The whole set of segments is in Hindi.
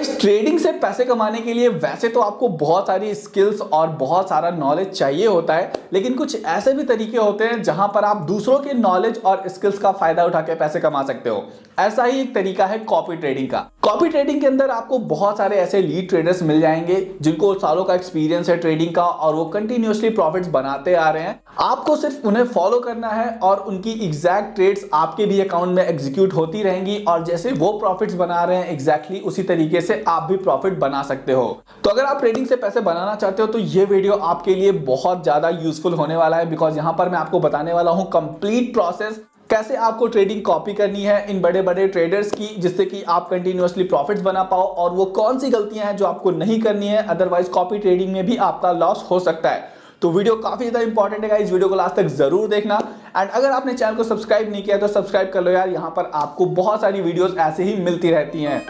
गाइस ट्रेडिंग से पैसे कमाने के लिए वैसे तो आपको बहुत सारी स्किल्स और बहुत सारा नॉलेज चाहिए होता है, लेकिन कुछ ऐसे भी तरीके होते हैं जहां पर आप दूसरों के नॉलेज और स्किल्स का फायदा उठा के पैसे कमा सकते हो। ऐसा ही एक तरीका है कॉपी ट्रेडिंग का। कॉपी ट्रेडिंग के अंदर आपको बहुत सारे ऐसे लीड ट्रेडर्स मिल जाएंगे जिनको सालों का एक्सपीरियंस है ट्रेडिंग का और वो कंटिन्यूअसली प्रॉफिट्स बनाते आ रहे हैं। आपको सिर्फ उन्हें फॉलो करना है और उनकी एग्जैक्ट ट्रेड्स आपके भी अकाउंट में एग्जीक्यूट होती रहेंगी और जैसे वो प्रॉफिट्स बना रहे हैं एग्जैक्टली उसी तरीके से आप भी प्रॉफिट बना सकते हो। तो अगर आप ट्रेडिंग से पैसे बनाना चाहते हो तो ये वीडियो आपके लिए बहुत ज्यादा यूजफुल होने वाला है, बिकॉज यहां पर मैं आपको बताने वाला हूं कंप्लीट प्रोसेस कैसे आपको ट्रेडिंग कॉपी करनी है इन बड़े बड़े ट्रेडर्स की, जिससे कि आप कंटिन्यूअसली प्रॉफिट्स बना पाओ और वो कौन सी गलतियां हैं जो आपको नहीं करनी है, अदरवाइज कॉपी ट्रेडिंग में भी आपका लॉस हो सकता है। तो वीडियो काफी ज्यादा इंपॉर्टेंट है, इस वीडियो को लास्ट तक जरूर देखना। एंड अगर आपने चैनल को सब्सक्राइब नहीं किया तो सब्सक्राइब कर लो यार, यहां पर आपको बहुत सारी वीडियोस ऐसे ही मिलती रहती हैं।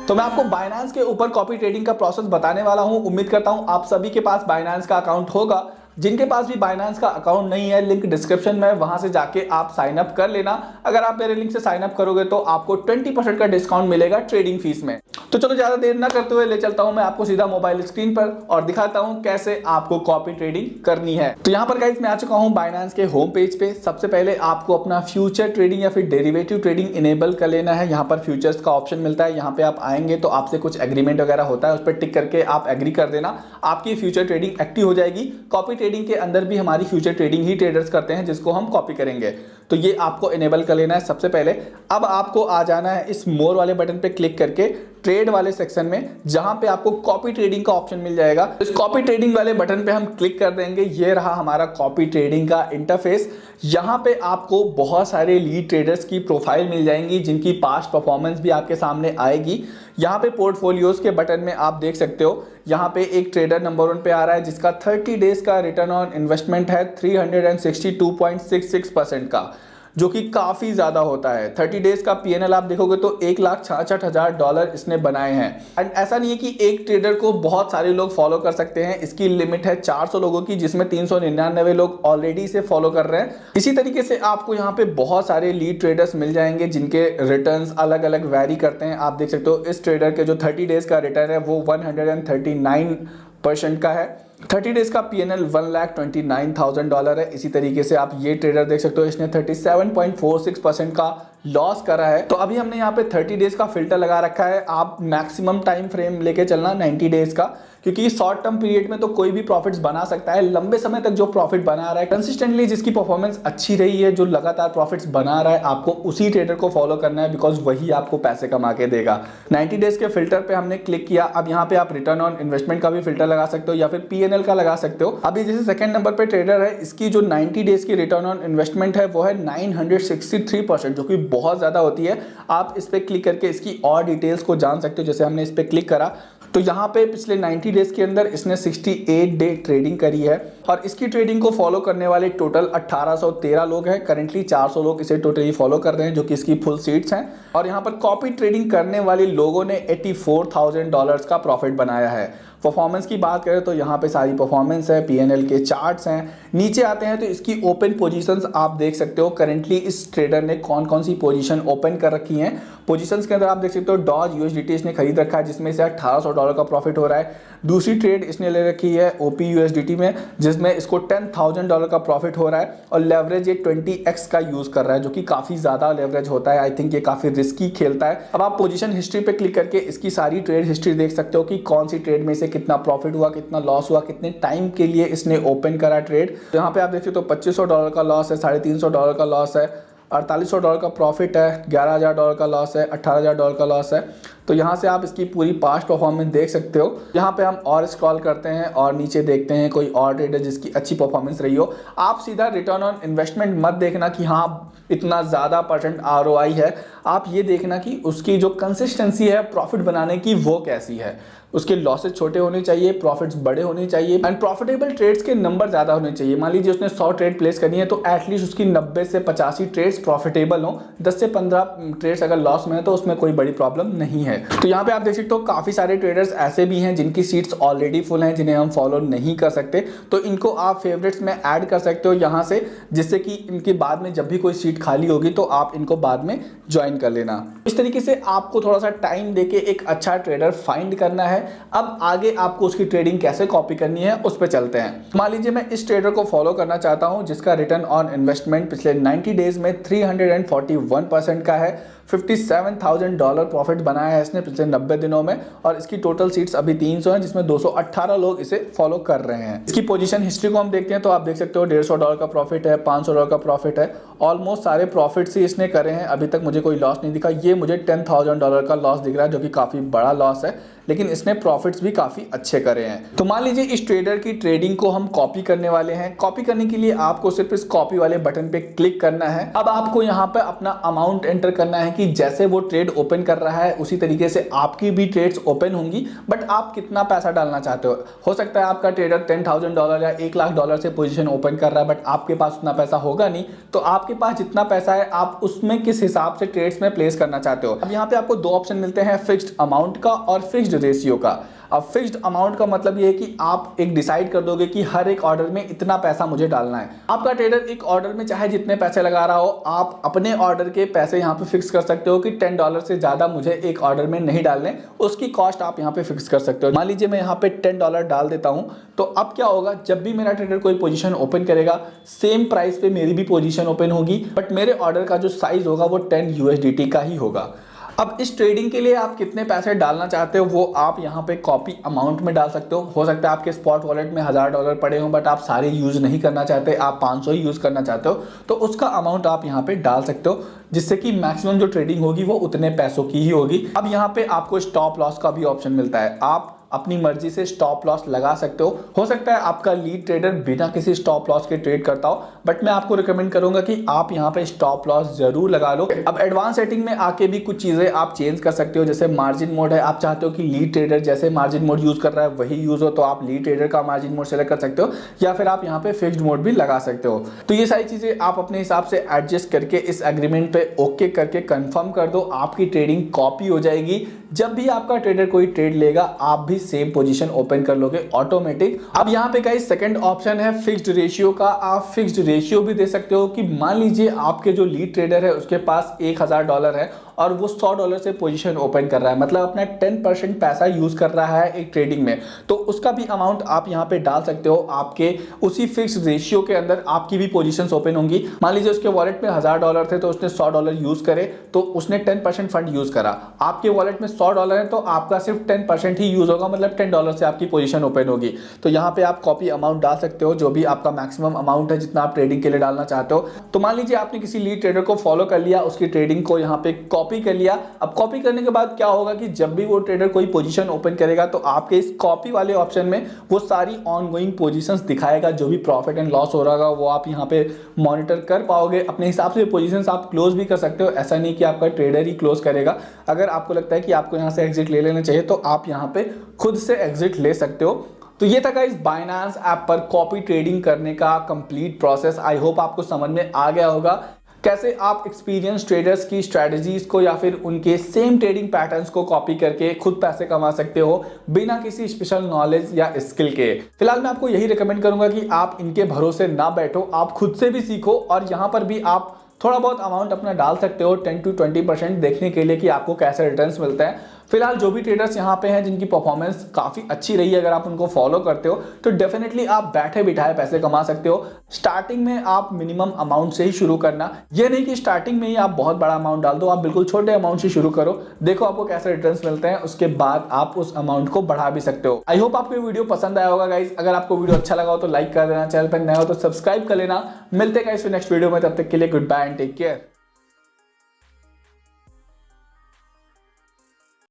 तो मैं आपको बाइनेंस के ऊपर कॉपी ट्रेडिंग का प्रोसेस बताने वाला हूं। उम्मीद करता हूं आप सभी के पास बाइनेंस का अकाउंट होगा। जिनके पास भी बाइनेंस का अकाउंट नहीं है, लिंक डिस्क्रिप्शन में, वहां से जाके आप साइन अप कर लेना। अगर आप मेरे लिंक से साइन अप करोगे तो आपको 20% का डिस्काउंट मिलेगा ट्रेडिंग फीस में। तो चलो ज्यादा देर ना करते हुए ले चलता हूं मैं आपको सीधा मोबाइल स्क्रीन पर और दिखाता हूं कैसे आपको कॉपी ट्रेडिंग करनी है। तो यहां पर गाइस मैं आ चुका हूं बाइनेंस के होम पेज पे। सबसे पहले आपको अपना फ्यूचर ट्रेडिंग या फिर डेरिवेटिव ट्रेडिंग इनेबल कर लेना है। यहाँ पर फ्यूचर्स का ऑप्शन मिलता है, यहाँ पे आप आएंगे तो आपसे कुछ एग्रीमेंट वगैरह होता है, उस पर टिक करके आप एग्री कर देना, आपकी फ्यूचर ट्रेडिंग एक्टिव हो जाएगी। कॉपी ट्रेडिंग के अंदर भी हमारी फ्यूचर ट्रेडिंग ही ट्रेडर्स करते हैं जिसको हम कॉपी करेंगे, तो ये आपको इनेबल कर लेना है सबसे पहले। अब आपको आ जाना है इस मोर वाले बटन पे क्लिक करके ट्रेड वाले सेक्शन में, जहां पे आपको कॉपी ट्रेडिंग का ऑप्शन मिल जाएगा। इस कॉपी ट्रेडिंग वाले बटन पे हम क्लिक कर देंगे। ये रहा हमारा कॉपी ट्रेडिंग का इंटरफेस। यहां पे आपको बहुत सारे लीड ट्रेडर्स की प्रोफाइल मिल जाएंगी जिनकी पास्ट परफॉर्मेंस भी आपके सामने आएगी। यहाँ पे पोर्टफोलियोज के बटन में आप देख सकते हो, यहाँ पे एक ट्रेडर नंबर 1 पे आ रहा है जिसका 30 डेज का रिटर्न ऑन इन्वेस्टमेंट है 362.66% का, जो कि काफी ज्यादा होता है। 30 डेज का पीएनएल आप देखोगे तो $1,66,000 इसने बनाए हैं। एंड ऐसा नहीं है कि एक ट्रेडर को बहुत सारे लोग फॉलो कर सकते हैं, इसकी लिमिट है 400 लोगों की, जिसमें 399 लोग ऑलरेडी इसे फॉलो कर रहे हैं। इसी तरीके से आपको यहाँ पे बहुत सारे लीड ट्रेडर्स मिल जाएंगे जिनके रिटर्न्स अलग अलग वैरी करते हैं। आप देख सकते हो इस ट्रेडर के जो 30 डेज का रिटर्न है वो 139% का है। 30 डेज का पीएनएल $1,29,000 है। इसी तरीके से आप ये ट्रेडर देख सकते हो, इसने 37.46% का लॉस करा है। तो अभी हमने यहाँ पे 30 डेज का फिल्टर लगा रखा है। आप मैक्सिमम टाइम फ्रेम लेके चलना 90 डेज का, क्योंकि शॉर्ट टर्म पीरियड में तो कोई भी प्रॉफिट्स बना सकता है। लंबे समय तक जो प्रॉफिट बना रहा है कंसिस्टेंटली, जिसकी परफॉर्मेंस अच्छी रही है, जो लगातार प्रॉफिट्स बना रहा है, आपको उसी ट्रेडर को फॉलो करना है, बिकॉज वही आपको पैसे कमा के देगा। 90 डेज के फिल्टर पे हमने क्लिक किया। अब यहाँ पे आप रिटर्न ऑन इन्वेस्टमेंट का भी फिल्टर लगा सकते हो या फिर पीएनएल का लगा सकते हो। अभी जैसे सेकंड नंबर पे ट्रेडर है, इसकी जो 90 डेज की रिटर्न ऑन इन्वेस्टमेंट है वो है 963%, जो कि बहुत ज्यादा होती है। आप इस पे क्लिक करके इसकी और डिटेल्स को जान सकते हो। जैसे हमने इस पे क्लिक करा तो यहाँ पे पिछले 90 डेज के अंदर इसने 68 डे ट्रेडिंग करी है और इसकी ट्रेडिंग को फॉलो करने वाले टोटल 1813 लोग हैं। करेंटली 400 लोग इसे टोटली फॉलो कर रहे हैं, जो कि इसकी फुल सीट्स हैं। और यहाँ पर कॉपी ट्रेडिंग करने वाले लोगों ने $84,000 का प्रॉफिट बनाया है। परफॉर्मेंस की बात करें तो यहाँ पे सारी परफॉर्मेंस है, पीएनएल के चार्ट्स हैं। नीचे आते हैं तो इसकी ओपन पोजीशंस आप देख सकते हो, करेंटली इस ट्रेडर ने कौन कौन सी पोजीशन ओपन कर रखी हैं। पोजीशंस के अंदर आप देख सकते हो डॉज यूएसडीटी इसने खरीद रखा है, जिसमें से $1,800 का प्रॉफिट हो रहा है। दूसरी ट्रेड इसने ले रखी है ओपी यूएसडीटी में, जिसमें इसको $10,000 का प्रॉफिट हो रहा है और लेवरेज ये 20x का यूज कर रहा है, जो कि काफी ज्यादा लेवरेज होता है। आई थिंक ये काफी रिस्की खेलता है। अब आप पोजीशन हिस्ट्री पे क्लिक करके इसकी सारी ट्रेड हिस्ट्री देख सकते हो कि कौन सी ट्रेड में से कितना प्रॉफिट हुआ, कितना लॉस हुआ, कितने टाइम के लिए इसने ओपन करा ट्रेड। तो यहाँ पे आप देख सकते हो $2,500 का लॉस है, $350 का लॉस है, $4,800 का प्रॉफिट है, $11,000 का लॉस है, $18,000 का लॉस है। तो यहाँ से आप इसकी पूरी पास्ट परफॉर्मेंस देख सकते हो। यहाँ पे हम और स्क्रॉल करते हैं और नीचे देखते हैं कोई और ट्रेडर जिसकी अच्छी परफॉर्मेंस रही हो। आप सीधा रिटर्न ऑन इन्वेस्टमेंट मत देखना कि हाँ इतना ज़्यादा % ROI है। आप ये देखना कि उसकी जो कंसिस्टेंसी है प्रॉफिट बनाने की वो कैसी है। उसके लॉसेस छोटे होने चाहिए, प्रॉफिट्स बड़े होने चाहिए एंड प्रॉफिटेबल ट्रेड्स के नंबर ज़्यादा होने चाहिए। मान लीजिए उसने 100 ट्रेड प्लेस करनी है तो एटलीस्ट उसकी 90 से 85 ट्रेड्स प्रॉफिटेबल हो। 10 से 15 ट्रेड्स अगर लॉस में है तो उसमें कोई बड़ी प्रॉब्लम नहीं है। तो यहाँ पे आप देख सकते हो काफी सारे ट्रेडर्स ऐसे भी हैं जिनकी सीट्स ऑलरेडी फुल हैं, जिन्हें हम फॉलो नहीं कर सकते, तो इनको आप फेवरेट्स में ऐड कर सकते हो यहाँ से, जिससे कि इनके बाद में जब भी कोई सीट खाली होगी तो आप इनको बाद में ज्वाइन कर लेना। इस तरीके से आपको थोड़ा सा टाइम देके एक अच्छा ट्रेडर फाइंड करना है। अब आगे आपको उसकी ट्रेडिंग कैसे कॉपी करनी है उस पर चलते हैं। मान लीजिए मैं इस ट्रेडर को फॉलो करना चाहता हूं जिसका रिटर्न ऑन इन्वेस्टमेंट पिछले 90 डेज में 341% का है। $57,000 प्रॉफिट बनाया है इसने पिछले 90 दिनों में, और इसकी टोटल सीट्स अभी 300 हैं, जिसमें 218 लोग इसे फॉलो कर रहे हैं। इसकी पोजीशन हिस्ट्री को हम देखते हैं तो आप देख सकते हो $150 का प्रॉफिट है, $500 का प्रॉफिट है, ऑलमोस्ट सारे प्रॉफिट्स ही इसने करे हैं। अभी तक मुझे कोई लॉस नहीं दिखा। ये मुझे $10,000 का लॉस दिख रहा है, जो कि काफी बड़ा लॉस है, लेकिन इसने प्रॉफिट्स भी काफी अच्छे करे हैं। तो मान लीजिए इस ट्रेडर की ट्रेडिंग को हम कॉपी करने वाले हैं। कॉपी करने के लिए आपको सिर्फ इस कॉपी वाले बटन पे क्लिक करना है। अब आपको यहाँ पे अपना अमाउंट एंटर करना है कि जैसे वो ट्रेड ओपन कर रहा है उसी तरीके से आपकी भी ट्रेड्स ओपन होंगी, बट आप कितना पैसा डालना चाहते हो सकता है आपका ट्रेडर $10,000 या $1,00,000 से पोजीशन ओपन कर रहा है, बट आपके पास उतना पैसा होगा नहीं। तो आपके पास जितना पैसा है आप उसमें किस हिसाब से ट्रेड्स में प्लेस करना चाहते हो। अब यहाँ पे आपको दो ऑप्शन मिलते हैं, फिक्स्ड अमाउंट का और फिक्स्ड रेशियो का। अब फिक्स्ड अमाउंट का मतलब ये है कि आप एक डिसाइड कर दोगे कि हर एक ऑर्डर में इतना पैसा मुझे डालना है। आपका ट्रेडर एक ऑर्डर में चाहे जितने पैसे लगा रहा हो, आप अपने ऑर्डर के पैसे यहाँ पे फिक्स कर सकते हो कि $10 से ज्यादा मुझे एक ऑर्डर में नहीं डालने, उसकी कॉस्ट आप यहाँ पे फिक्स कर सकते हो। मान लीजिए मैं यहाँ पे $10 डाल देता हूँ, तो अब क्या होगा, जब भी मेरा ट्रेडर कोई पोजीशन ओपन करेगा सेम प्राइस पे मेरी भी पोजीशन ओपन होगी, बट मेरे ऑर्डर का जो साइज होगा वो 10 USDT का ही होगा। अब इस ट्रेडिंग के लिए आप कितने पैसे डालना चाहते हो वो आप यहाँ पे कॉपी अमाउंट में डाल सकते हो सकता है आपके स्पॉट वॉलेट में $1,000 पड़े हो, बट आप सारे यूज नहीं करना चाहते, आप 500 ही यूज करना चाहते हो, तो उसका अमाउंट आप यहाँ पे डाल सकते हो, जिससे कि मैक्सिमम जो ट्रेडिंग होगी वो उतने पैसों की ही होगी। अब यहाँ पे आपको स्टॉप लॉस का भी ऑप्शन मिलता है, आप अपनी मर्जी से स्टॉप लॉस लगा सकते हो सकता है आपका लीड ट्रेडर बिना किसी स्टॉप लॉस के ट्रेड करता हो, बट मैं आपको रिकमेंड करूंगा कि आप यहाँ पे स्टॉप लॉस जरूर लगा लो। अब एडवांस सेटिंग में आके भी कुछ चीजें आप चेंज कर सकते हो, जैसे मार्जिन मोड है, आप चाहते हो कि लीड ट्रेडर जैसे मार्जिन मोड यूज कर रहा है वही यूज हो, तो आप लीड ट्रेडर का मार्जिन मोड सेलेक्ट कर सकते हो, या फिर आप यहाँ पे फिक्स्ड मोड भी लगा सकते हो। तो ये सारी चीजें आप अपने हिसाब से एडजस्ट करके इस एग्रीमेंट पे ओके करके कंफर्म कर दो, आपकी ट्रेडिंग कॉपी हो जाएगी। जब भी आपका ट्रेडर कोई ट्रेड लेगा आप भी सेम पोजीशन ओपन कर लोगे ऑटोमेटिक। अब यहाँ पे गाइस सेकंड ऑप्शन है फिक्स्ड रेशियो का। आप फिक्स्ड रेशियो भी दे सकते हो कि मान लीजिए आपके जो लीड ट्रेडर है उसके पास $1,000 है और वो $100 से पोजीशन ओपन कर रहा है, मतलब अपना 10% पैसा यूज कर रहा है एक ट्रेडिंग में, तो उसका भी अमाउंट आप यहाँ पे डाल सकते हो। आपके उसी फिक्स्ड रेशियो के अंदर आपकी भी पोजीशंस ओपन होंगी। मान लीजिए उसके वॉलेट में $1,000 थे तो उसने $100 यूज करे, तो उसने 10% फंड यूज करा। आपके वॉलेट में $100 है तो आपका सिर्फ 10% ही यूज होगा, मतलब $10 से आपकी पोजीशन ओपन होगी। तो यहाँ पे आप कॉपी अमाउंट डाल सकते हो, जो भी आपका मैक्सिमम अमाउंट है जितना आप ट्रेडिंग के लिए डालना चाहते हो। तो मान लीजिए आपने किसी लीड ट्रेडर को फॉलो कर लिया, उसकी ट्रेडिंग को यहाँ पे कॉपी कर लिया। अब कॉपी करने के बाद क्या होगा कि जब भी वो ट्रेडर कोई पोजीशन ओपन करेगा तो आपके इस कॉपी वाले ऑप्शन में वो सारी ऑनगोइंग पोजीशंस दिखाएगा, जो भी प्रॉफिट एंड लॉस हो रहा है वो आप यहाँ पे मॉनिटर कर पाओगे। अपने हिसाब से पोजीशंस आप क्लोज भी कर सकते हो, ऐसा नहीं कि आपका ट्रेडर ही क्लोज करेगा। अगर आपको लगता है कि आपको यहाँ से एग्जिट ले लेना चाहिए तो आप यहाँ पे खुद से एग्जिट ले सकते हो। तो ये था गाइस बाइनेंस ऐप पर कॉपी ट्रेडिंग करने का कंप्लीट प्रोसेस। आई होप आपको समझ में आ गया होगा कैसे आप एक्सपीरियंस ट्रेडर्स की स्ट्रेटजीज को या फिर उनके सेम ट्रेडिंग पैटर्न्स को कॉपी करके खुद पैसे कमा सकते हो बिना किसी स्पेशल नॉलेज या स्किल के। फिलहाल मैं आपको यही रिकमेंड करूंगा कि आप इनके भरोसे ना बैठो, आप खुद से भी सीखो, और यहाँ पर भी आप थोड़ा बहुत अमाउंट अपना डाल सकते हो 10 to 20% देखने के लिए कि आपको कैसे रिटर्न्स मिलते हैं। फिलहाल जो भी ट्रेडर्स यहाँ पे हैं जिनकी परफॉर्मेंस काफी अच्छी रही है, अगर आप उनको फॉलो करते हो तो डेफिनेटली आप बैठे बिठाए पैसे कमा सकते हो। स्टार्टिंग में आप मिनिमम अमाउंट से ही शुरू करना, ये नहीं कि स्टार्टिंग में ही आप बहुत बड़ा अमाउंट डाल दो, आप बिल्कुल छोटे अमाउंट से शुरू करो, देखो आपको कैसे रिटर्न्स मिलते हैं, उसके बाद आप उस अमाउंट को बढ़ा भी सकते हो। आई होप आपको वीडियो पसंद आया होगा गाइस। अगर आपको वीडियो अच्छा लगा हो तो लाइक कर देना, चैनल पर नया हो तो सब्सक्राइब कर लेना। मिलते हैं गाइस नेक्स्ट वीडियो में, तब तक के लिए goodbye and take care.